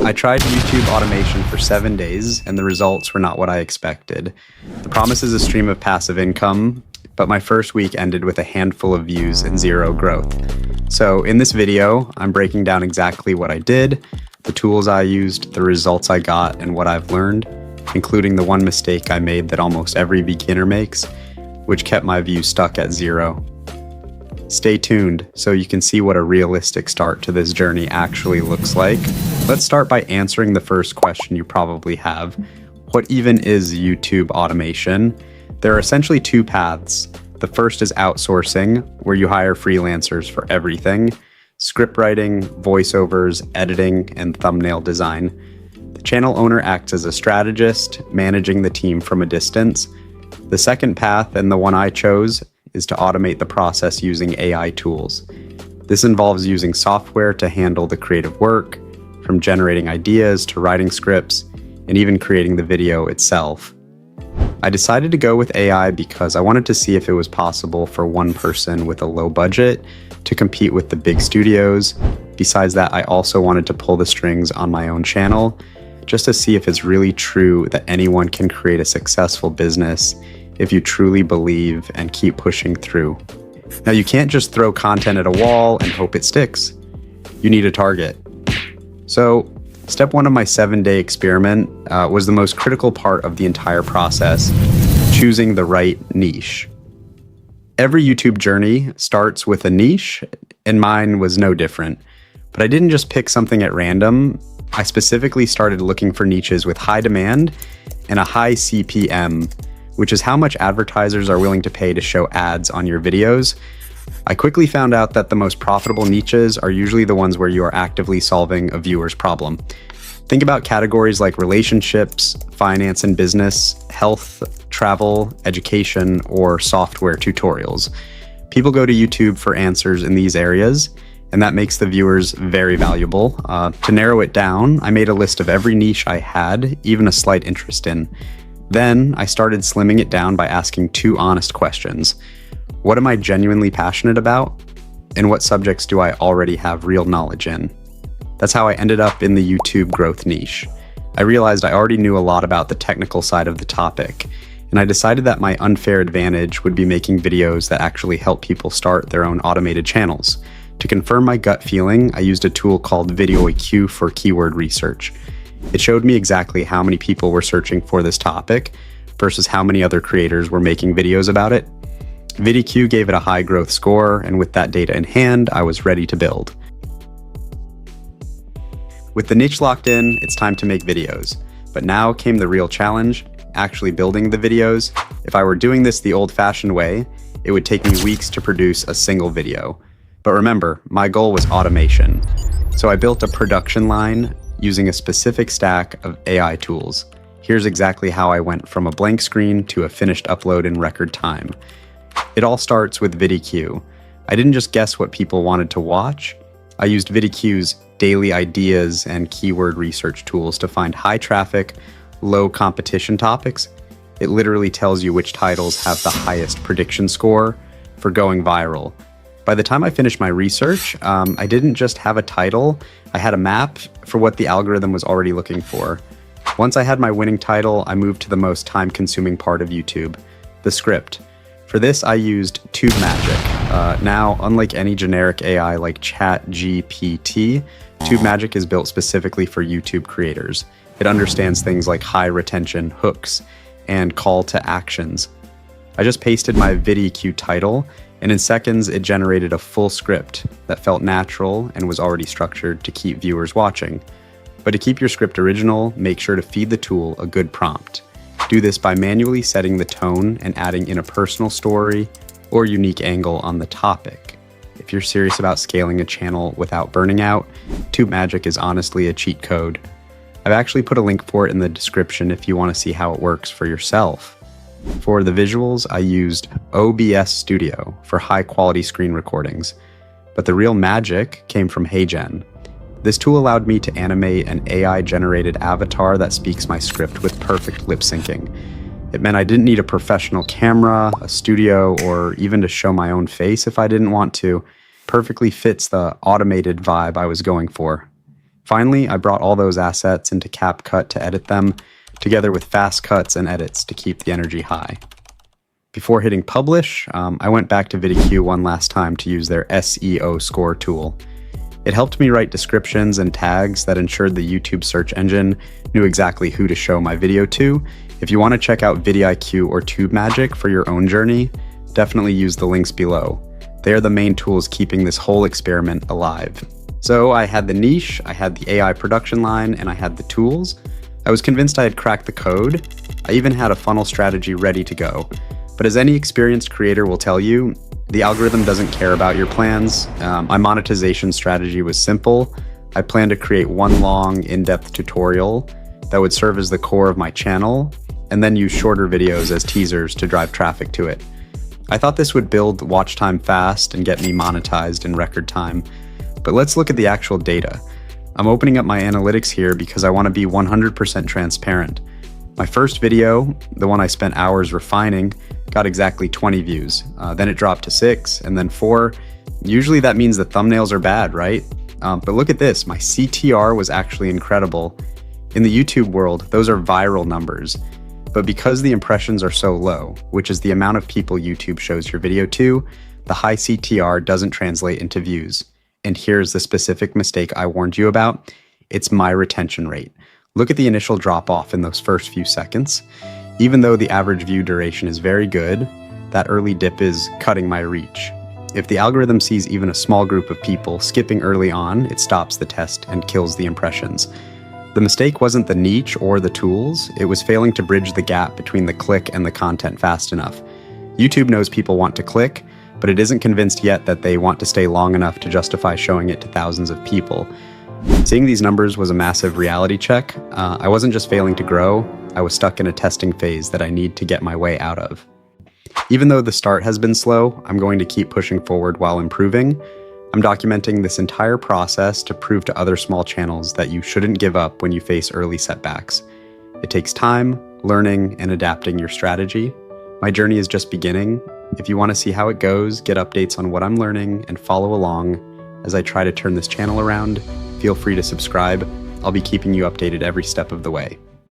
I tried YouTube automation for 7 days, and the results were not what I expected. The promise is a stream of passive income, but my first week ended with a handful of views and zero growth. So in this video, I'm breaking down exactly what I did, the tools I used, the results I got, and what I've learned, including the one mistake I made that almost every beginner makes, which kept my views stuck at zero. Stay tuned so you can see what a realistic start to this journey actually looks like. Let's start by answering the first question you probably have. What even is YouTube automation? There are essentially two paths. The first is outsourcing, where you hire freelancers for everything: script writing, voiceovers, editing, and thumbnail design. The channel owner acts as a strategist, managing the team from a distance. The second path, and the one I chose, is to automate the process using AI tools. This involves using software to handle the creative work, from generating ideas to writing scripts, and even creating the video itself. I decided to go with AI because I wanted to see if it was possible for one person with a low budget to compete with the big studios. Besides that, I also wanted to pull the strings on my own channel, just to see if it's really true that anyone can create a successful business if you truly believe and keep pushing through. Now, you can't just throw content at a wall and hope it sticks. You need a target. So, step one of my 7-day experiment was the most critical part of the entire process: choosing the right niche. Every YouTube journey starts with a niche, and mine was no different. But I didn't just pick something at random. I specifically started looking for niches with high demand and a high CPM, which is how much advertisers are willing to pay to show ads on your videos. I quickly found out that the most profitable niches are usually the ones where you are actively solving a viewer's problem. Think about categories like relationships, finance and business, health, travel, education, or software tutorials. People go to YouTube for answers in these areas, and that makes the viewers very valuable. To narrow it down, I made a list of every niche I had even a slight interest in. Then I started slimming it down by asking two honest questions. What am I genuinely passionate about? And what subjects do I already have real knowledge in? That's how I ended up in the YouTube growth niche. I realized I already knew a lot about the technical side of the topic, and I decided that my unfair advantage would be making videos that actually help people start their own automated channels. To confirm my gut feeling, I used a tool called Video IQ for keyword research. It showed me exactly how many people were searching for this topic versus how many other creators were making videos about it. VidIQ gave it a high growth score, and with that data in hand, I was ready to build. With the niche locked in, it's time to make videos. But now came the real challenge: actually building the videos. If I were doing this the old-fashioned way, it would take me weeks to produce a single video. But remember, my goal was automation. So I built a production line using a specific stack of AI tools. Here's exactly how I went from a blank screen to a finished upload in record time. It all starts with VidIQ. I didn't just guess what people wanted to watch. I used VidIQ's daily ideas and keyword research tools to find high traffic, low competition topics. It literally tells you which titles have the highest prediction score for going viral. By the time I finished my research, I didn't just have a title, I had a map for what the algorithm was already looking for. Once I had my winning title, I moved to the most time-consuming part of YouTube, the script. For this, I used TubeMagic. Now, unlike any generic AI like ChatGPT, TubeMagic is built specifically for YouTube creators. It understands things like high retention, hooks, and call to actions. I just pasted my VidIQ title, and in seconds it generated a full script that felt natural and was already structured to keep viewers watching. But to keep your script original, make sure to feed the tool a good prompt. Do this by manually setting the tone and adding in a personal story or unique angle on the topic. If you're serious about scaling a channel without burning out, TubeMagic is honestly a cheat code. I've actually put a link for it in the description if you want to see how it works for yourself. For the visuals, I used OBS Studio for high-quality screen recordings, but the real magic came from HeyGen. This tool allowed me to animate an AI-generated avatar that speaks my script with perfect lip syncing. It meant I didn't need a professional camera, a studio, or even to show my own face if I didn't want to. Perfectly fits the automated vibe I was going for. Finally, I brought all those assets into CapCut to edit them, together with fast cuts and edits to keep the energy high. Before hitting publish, I went back to VidiQ one last time to use their SEO score tool. It helped me write descriptions and tags that ensured the YouTube search engine knew exactly who to show my video to. If you want to check out vidIQ or TubeMagic for your own journey, definitely use the links below. They are the main tools keeping this whole experiment alive. So I had the niche, I had the AI production line, and I had the tools. I was convinced I had cracked the code. I even had a funnel strategy ready to go. But as any experienced creator will tell you, the algorithm doesn't care about your plans. My monetization strategy was simple. I planned to create one long, in-depth tutorial that would serve as the core of my channel, and then use shorter videos as teasers to drive traffic to it. I thought this would build watch time fast and get me monetized in record time. But let's look at the actual data. I'm opening up my analytics here because I want to be 100% transparent. My first video, the one I spent hours refining, got exactly 20 views. Then it dropped to 6, and then 4. Usually that means the thumbnails are bad, right? But look at this, my CTR was actually incredible. In the YouTube world, those are viral numbers. But because the impressions are so low, which is the amount of people YouTube shows your video to, the high CTR doesn't translate into views. And here's the specific mistake I warned you about. It's my retention rate. Look at the initial drop off in those first few seconds. Even though the average view duration is very good, that early dip is cutting my reach. If the algorithm sees even a small group of people skipping early on, it stops the test and kills the impressions. The mistake wasn't the niche or the tools, it was failing to bridge the gap between the click and the content fast enough. YouTube knows people want to click, but it isn't convinced yet that they want to stay long enough to justify showing it to thousands of people. Seeing these numbers was a massive reality check. I wasn't just failing to grow, I was stuck in a testing phase that I need to get my way out of. Even though the start has been slow, I'm going to keep pushing forward while improving. I'm documenting this entire process to prove to other small channels that you shouldn't give up when you face early setbacks. It takes time, learning, and adapting your strategy. My journey is just beginning. If you want to see how it goes, get updates on what I'm learning, and follow along as I try to turn this channel around, feel free to subscribe. I'll be keeping you updated every step of the way.